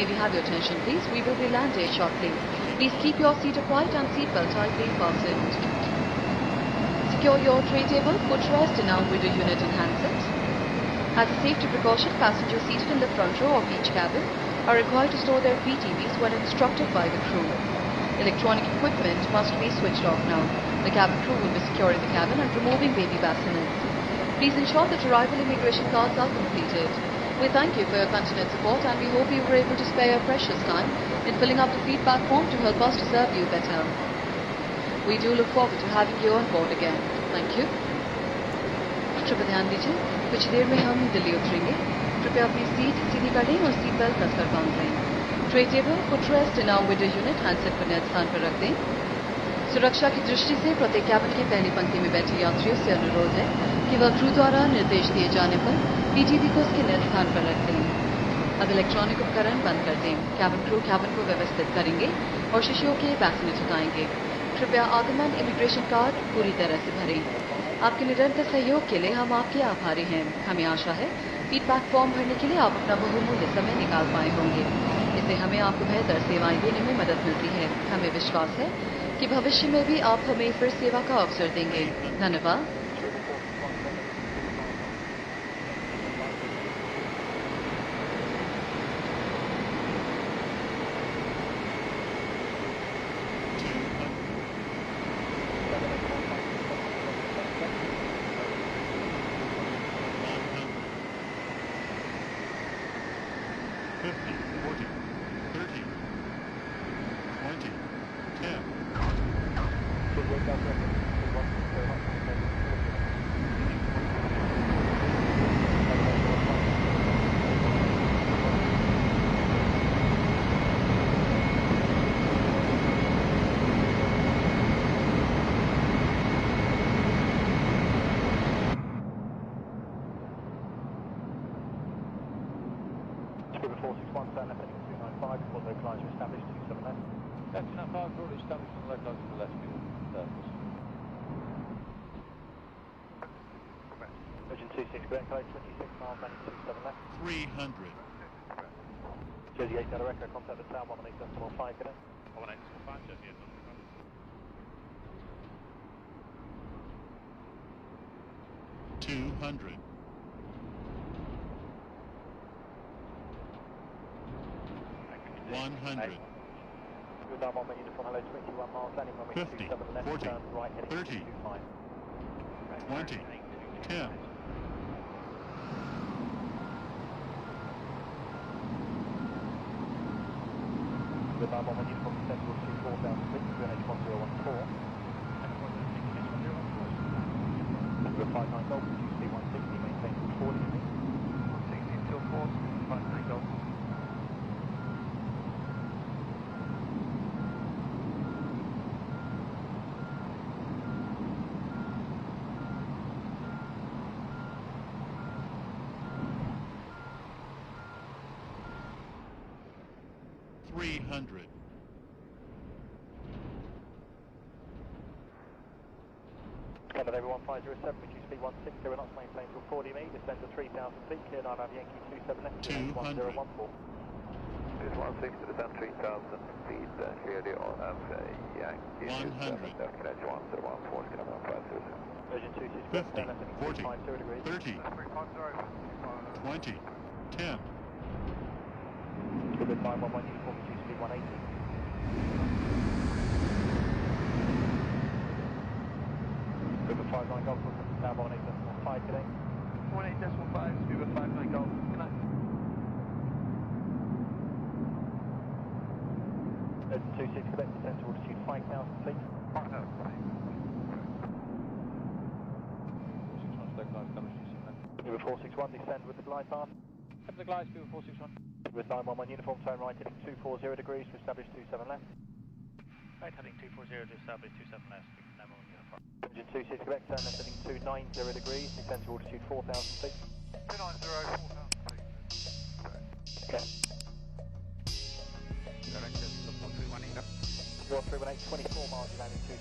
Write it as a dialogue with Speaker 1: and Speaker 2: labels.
Speaker 1: we have your attention, please? We will be landing shortly. Please keep your seat upright and seatbelt tightly fastened. Secure your tray table, footrest, and arm window unit and handset. As a safety precaution, passengers seated in the front row of each cabin are required to store their PTVs when instructed by the crew. Electronic equipment must be switched off now. The cabin crew will be securing the cabin and removing baby bassinets. Please ensure that arrival immigration cards are completed. We thank you for your continued support and we hope you were able to spare your precious time in filling up the feedback form to help us to serve you better. We do look forward to having you on board again. Thank you. कृपया ध्यान दीजिए, कुछ देर में हम दिल्ली उतरेंगे. कृपया अपनी seat सीधी करें और सीट बेल्ट कसकर बांध लें. ट्रे टेबल, फुटरेस्ट, इन आर्म विंडो यूनिट हैंडसेट को नियत स्थान पर रख दें. सुरक्षा की दृष्टि से प्रत्येक कैबिन की पहली पंक्ति में बैठे यात्रियों से अनुरोध है कि वह क्रू द्वारा निर्देश दिए जाने पर पीटीवी को उसके नियत स्थान पर रख दें. अब इलेक्ट्रॉनिक उपकरण बंद कर दें. कैबिन क्रू कैबिन को व्यवस्थित करेंगे और शिशियों के बैसिनेट उठाएंगे. कृपया आगमन इमिग्रेशन कार्ड पूरी तरह से भरें. आपके निरंतर सहयोग के लिए हम आपके आभारी हैं. हमें आशा है फीडबैक फॉर्म भरने के लिए आप अपना बहुमूल्य समय निकाल पाए होंगे. इससे हमें आपको बेहतर सेवाएं देने में मदद मिलती है. हमें विश्वास है कि भविष्य में भी आप हमें फिर सेवा का अवसर देंगे. धन्यवाद.
Speaker 2: Urgent 26, correct, 26 miles, landing 27 left.
Speaker 3: 300.
Speaker 2: Jersey 8, got a record, contact the tower, 118.5, get in.
Speaker 3: 118.5, Jersey 8. 200.
Speaker 2: Good down 1 minute, uniform, hello, 21 miles, landing
Speaker 3: 50,
Speaker 2: 27 left,
Speaker 3: 40,
Speaker 2: turn right, heading
Speaker 3: 30,
Speaker 2: 25.
Speaker 3: 20, 10.
Speaker 2: Good down 1 minute, uniform, central to 4,000 feet, QNH 1014. Number 59 Golf, speed 160, maintain till 40, 160 until 4, 59 Golf. Canada everyone 507, reduce speed 160 knots, maintain till 40 meters, descend to 3,000 feet, clear 9 have Yankee 27 left,
Speaker 3: 200.
Speaker 2: 1014.
Speaker 4: This 160 descend 3,000 feet, clearly on Yankee
Speaker 3: 100.
Speaker 4: left connection 1014, Canada 507.
Speaker 2: Urgent 26,
Speaker 3: 50, 40,
Speaker 2: 50 degrees.
Speaker 3: 30, 20, 10.
Speaker 2: Good 911, uniform, reduce speed 180. Good 59 Golf, now 18.5 today.
Speaker 4: 18.5, speed 59 Golf, good night.
Speaker 2: Urgent 26, Quebec, descend to altitude 5,000 feet.
Speaker 4: 5,000 feet.
Speaker 2: River 461, descend with the glide path.
Speaker 5: The glide speed 461.
Speaker 2: With 911 uniform, turn right heading 240 degrees to establish 27 left.
Speaker 5: Right heading 240 to establish 27 left. 911 uniform.
Speaker 2: Engine 26 Quebec, turn left heading 290 degrees, descend to altitude 4,000 feet.
Speaker 4: 290, 4,000 feet.
Speaker 2: Okay.
Speaker 5: Direction 318.
Speaker 2: 318, 24 miles, landing 2.